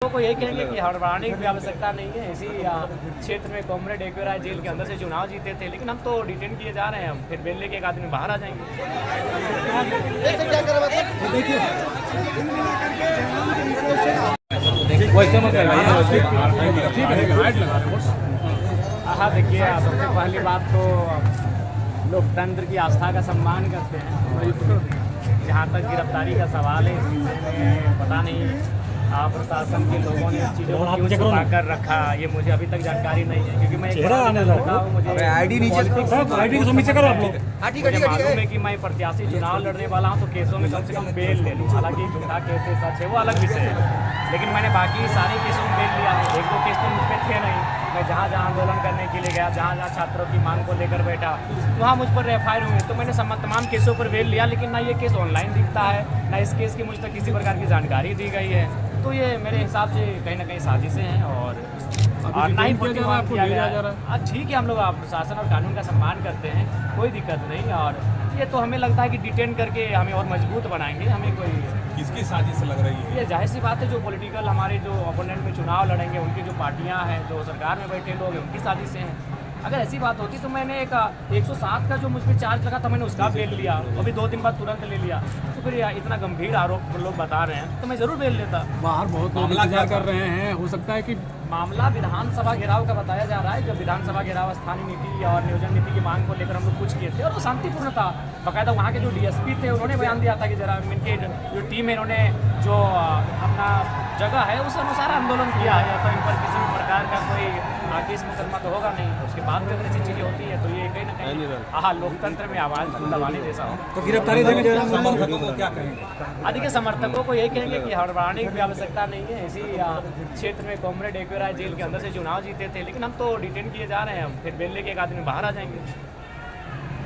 समर्थकों को यही कहेंगे कि हड़बड़ाने की आवश्यकता नहीं है। इसी क्षेत्र में कॉमरेड एक राय जेल के अंदर से चुनाव जीते थे, लेकिन हम तो डिटेन किए जा रहे हैं। हम फिर बेल लेके एक आदमी बाहर आ जाएंगे। हाँ देखिए, सबसे पहली बात तो लोकतंत्र की आस्था का सम्मान करते हैं। जहाँ तक गिरफ्तारी का सवाल है, इस विषय में पता नहीं प्रशासन के लोगों ने चीज़ों को छुपा कर रखा, ये मुझे अभी तक जानकारी नहीं है। क्योंकि मैं मुझे आईडी मालूम है कि मैं प्रत्याशी चुनाव लड़ने वाला हूँ, तो केसों में कम से कम बेल ले लूँ। हालांकि झूठा केस है, सच है, वो अलग विषय है, लेकिन मैंने बाकी सारे केसों में बेल लिया है। एक दो केस तो मुझ पर थे नहीं। मैं जहाँ जहाँ आंदोलन करने के लिए गया, जहाँ जहाँ छात्रों की मांग को लेकर बैठा, वहाँ मुझ पर एफआईआर हुए, तो मैंने तमाम केसों पर बेल लिया। लेकिन ना ये केस ऑनलाइन दिखता है, ना इस केस की मुझ तक किसी प्रकार की जानकारी दी गई है। तो ये मेरे हिसाब से कहीं ना कहीं साजिशें हैं और ना ही प्रतिमान किया गया है। ठीक है, हम लोग प्रशासन और कानून का सम्मान करते हैं, कोई दिक्कत नहीं। और ये तो हमें लगता है कि डिटेन करके हमें और मजबूत बनाएंगे। हमें कोई किसकी साजिश लग रही है? ये जाहिर सी बात है, जो पॉलिटिकल हमारे जो ओपोनेंट में चुनाव लड़ेंगे, उनकी जो पार्टियां हैं, जो सरकार में बैठे लोग हैं, उनकी साजिशें हैं। अगर ऐसी बात होती तो मैंने एक 107 का जो मुझ पर चार्ज लगा था, मैंने उसका बेल लिया। अभी 2 दिन बाद तुरंत ले लिया। तो फिर इतना गंभीर आरोप लोग बता रहे हैं, तो मैं ज़रूर बेल लेता। बाहर बहुत मामला क्या कर रहे हैं, हो सकता है कि मामला विधानसभा घेराव का बताया जा रहा है। जब विधानसभा घेराव स्थानीय नीति और नियोजन नीति की मांग को लेकर हम लोग कुछ किए थे, और वो शांतिपूर्ण था। बाकायदा वहाँ के जो डीएसपी थे, उन्होंने बयान दिया था कि जरा इनके जो टीम है, इन्होंने जो अपना जगह है उस अनुसार आंदोलन किया है। तो इन पर किसी प्रकार का कोई केस मुकदमा तो होगा नहीं। उसके बाद भी अगर ऐसी चीज़ें होती है तो ये कहीं ना कहीं हाँ लोकतंत्र में आवाज़ दबाने जैसा हो। तो गिरफ्तारी देंगे समर्थकों को क्या कहेंगे? देखिए, समर्थकों को यही कहेंगे कि हड़बड़ाने की आवश्यकता नहीं है। इसी क्षेत्र में कॉमरेड एक राय जेल के अंदर से चुनाव जीते थे, लेकिन हम तो डिटेन किए जा रहे हैं। हम फिर बेल लेके एक आदमी बाहर आ जाएंगे।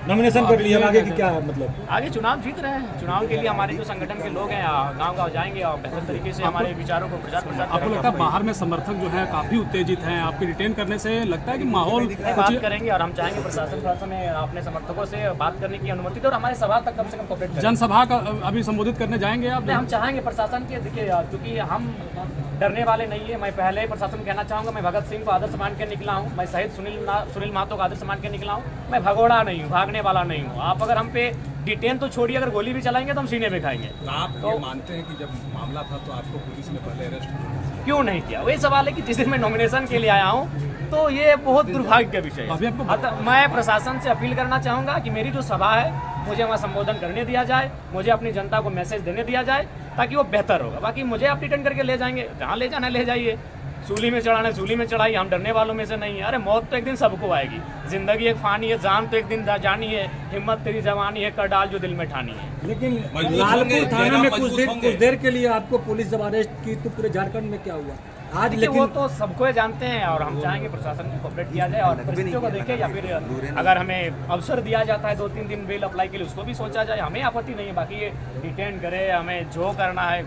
नॉमिनेशन कर लिया, आगे की क्या मतलब? आगे चुनाव जीत रहे हैं। चुनाव के लिए हमारे जो संगठन के लोग हैं गांव-गांव जाएंगे और बेहतर तरीके से हमारे विचारों को प्रचार आपको लगता है बाहर में समर्थक जो है काफी उत्तेजित हैं? आपके रिटेन करने से लगता है कि माहौल बात करेंगे और हम चाहेंगे प्रशासन में अपने समर्थकों से बात करने की अनुमति दे और हमारे सभा तक कम से कम कोऑपरेट करें। जनसभा का अभी संबोधित करने जाएंगे आप? हम चाहेंगे प्रशासन के, देखिए क्योंकि हम डरने वाले नहीं है। मैं पहले ही प्रशासन कहना चाहूँगा, मैं भगत सिंह को आदर्श मान के निकला हूँ। मैं शहीद सुनील महतो को आदर्श मान के निकला हूँ। मैं भगोड़ा नहीं हूँ, भागने वाला नहीं हूँ। आप अगर हम पे डिटेन तो छोड़िए, अगर गोली भी चलाएंगे तो हम सीने पे खाएंगे। आप तो मानते हैं कि जब मामला था तो आपको पुलिस ने पहले अरेस्ट क्यों नहीं किया? वही सवाल है कि जिस दिन मैं नॉमिनेशन के लिए आया हूँ, तो ये बहुत दुर्भाग्य का विषय है। मैं प्रशासन से अपील करना चाहूँगा कि मेरी जो सभा है, मुझे वहाँ संबोधन करने दिया जाए, मुझे अपनी जनता को मैसेज देने दिया जाए, ताकि वो बेहतर होगा। बाकी मुझे आप रिटर्न करके ले जाएंगे, जहाँ ले जाना ले जाइए। सूली में चढ़ाना सूली में चढ़ाइए, हम डरने वालों में से नहीं है। अरे मौत तो एक दिन सबको आएगी, जिंदगी एक फानी है, जान तो एक दिन जानी है। हिम्मत तेरी जवानी है, कर डाल जो दिल में ठानी है। लेकिन लालपुर थाना में कुछ देर के लिए आपको पुलिस जब अरेस्ट की, तो पूरे झारखंड में क्या हुआ आज? लेकिन वो तो सबको जानते हैं और हम चाहेंगे प्रशासन को कोऑपरेट किया जाए और परिस्थितियों को देखे, या फिर अगर हमें अवसर दिया जाता है 2-3 दिन बेल अप्लाई के लिए, उसको भी सोचा जाए। हमें आपत्ति नहीं है। बाकी ये डिटेन करे, हमें जो करना है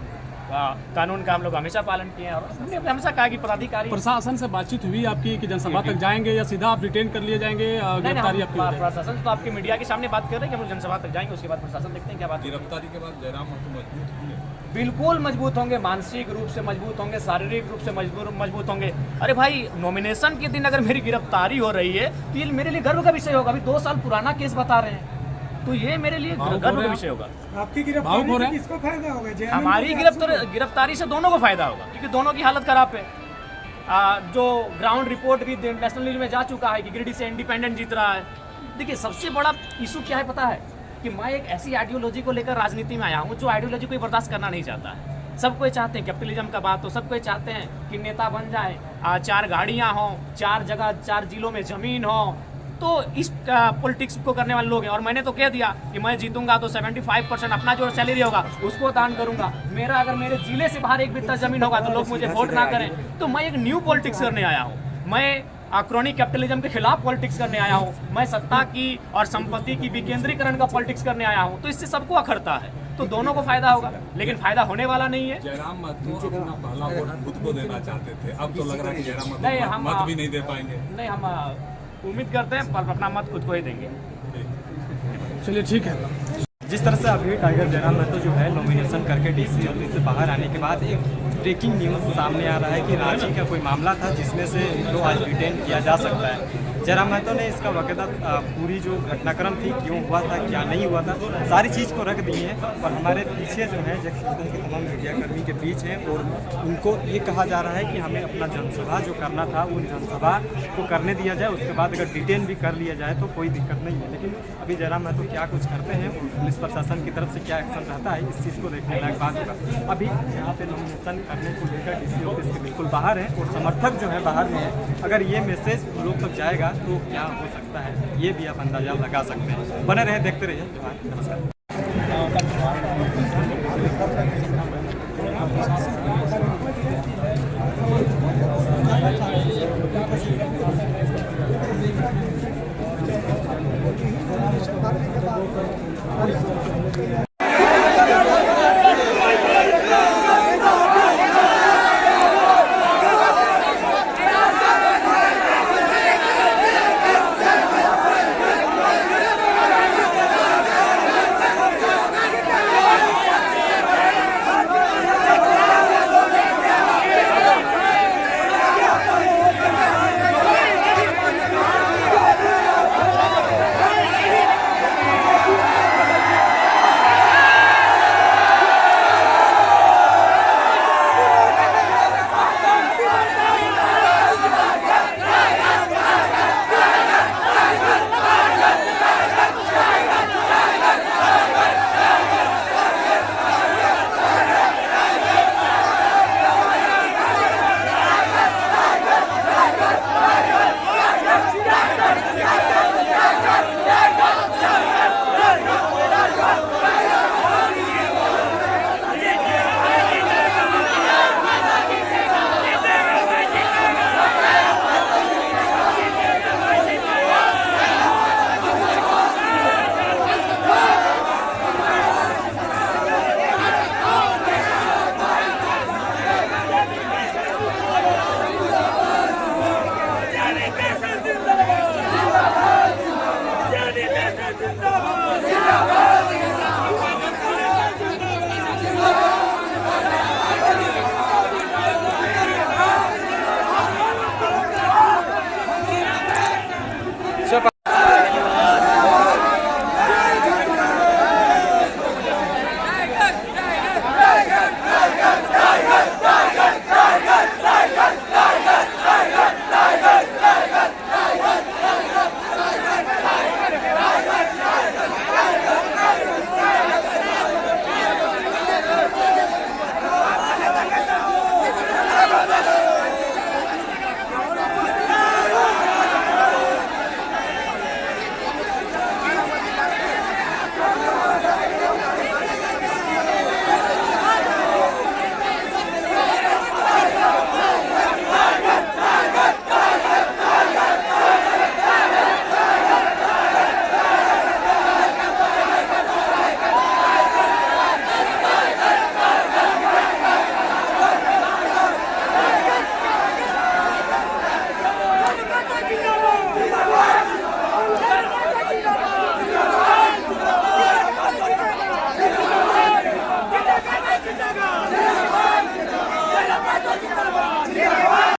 कानून का हम लोग हमेशा पालन किए हैं और हमने हमेशा कहा कि पदाधिकारी। प्रशासन से बातचीत हुई आपकी कि जनसभा तक जाएंगे या सीधा आप रिटेन कर लिए जाएंगे? गिरफ्तारी आपकी प्रशासन तो आपके मीडिया के सामने बात कर रहे हैं कि हम लोग जनसभा तक जाएंगे, उसके बाद प्रशासन देखते हैं क्या बात। गिरफ्तारी के बाद जयराम मजबूत होंगे? बिल्कुल मजबूत होंगे, मानसिक रूप से मजबूत होंगे, शारीरिक रूप से मजबूत होंगे। अरे भाई, नॉमिनेशन के दिन अगर मेरी गिरफ्तारी हो रही है तो ये मेरे लिए गर्व का विषय होगा। अभी 2 साल पुराना केस बता रहे हैं, तो ये मेरे लिए गर्व का विषय होगा। आपकी गिरफ्तारी से किसको फायदा होगा? हमारी गिरफ्तारी से दोनों को फायदा होगा, क्योंकि दोनों की हालत खराब है। जो ग्राउंड रिपोर्ट भी नेशनल न्यूज में जा चुका है कि गिरिडीह से इंडिपेंडेंट जीत रहा है। देखिए, सबसे बड़ा इशू क्या है पता है? कि मैं एक ऐसी आइडियोलॉजी को लेकर राजनीति में आया हूँ जो आइडियोलॉजी कोई बर्दाश्त करना नहीं चाहता है। सब कोई चाहते हैं कैपिटलिज्म का बात हो, सब कोई चाहते हैं कि नेता बन जाए, 4 गाड़ियाँ हों, 4 जगह 4 जिलों में ज़मीन हो। तो इस पॉलिटिक्स को करने वाले लोग हैं। और मैंने तो कह दिया कि मैं जीतूंगा तो 75% अपना जो सैलरी होगा उसको दान करूंगा। मेरा अगर मेरे जिले से बाहर 1 बित्ता जमीन होगा तो लोग मुझे वोट ना करें। तो मैं एक न्यू पॉलिटिक्स करने आया हूँ। मैं क्रॉनिक कैपिटलिज्म के खिलाफ पॉलिटिक्स करने आया हूँ। मैं सत्ता की और संपत्ति की विकेंद्रीकरण का पॉलिटिक्स करने आया हूँ। तो इससे सबको अखरता है, तो दोनों को फायदा होगा, लेकिन फायदा होने वाला नहीं है। जयराम महतो अपना पहला वोट खुद को देना चाहते थे, अब तो लग रहा है कि जयराम महतो मत भी नहीं दे पाएंगे। नहीं, हम उम्मीद करते हैं पर अपना मत खुद को ही देंगे। चलिए ठीक है। जिस तरह से अभी टाइगर जयराम महतो जो है नॉमिनेशन करके डीसी ऑफिस से बाहर आने के बाद एक ब्रेकिंग न्यूज़ सामने आ रहा है कि रांची का कोई मामला था जिसमें से इनको आज डिटेन किया जा सकता है। जयराम महतो ने इसका वक़्त पूरी जो घटनाक्रम थी, क्यों हुआ था, क्या नहीं हुआ था, सारी चीज़ को रख दी है। और हमारे पीछे जो है जगदीश के तमाम मीडियाकर्मी के बीच हैं और उनको ये कहा जा रहा है कि हमें अपना जनसभा जो करना था उन जनसभा को करने दिया जाए, उसके बाद अगर डिटेन भी कर लिया जाए तो कोई दिक्कत नहीं है। लेकिन अभी जयराम महतो क्या कुछ करते हैं और पुलिस प्रशासन की तरफ से क्या एक्शन रहता है, इस चीज़ को देखने लायक बात होगा। अभी यहाँ पे नॉमिनेशन करने को लेकर DC ऑफिस के बिल्कुल बाहर है और समर्थक जो है बाहर में है। अगर ये मैसेज लोग तक जाएगा तो क्या हो सकता है, ये भी आप अंदाजा लगा सकते हैं। बने रहे, देखते रहिए। नमस्कार।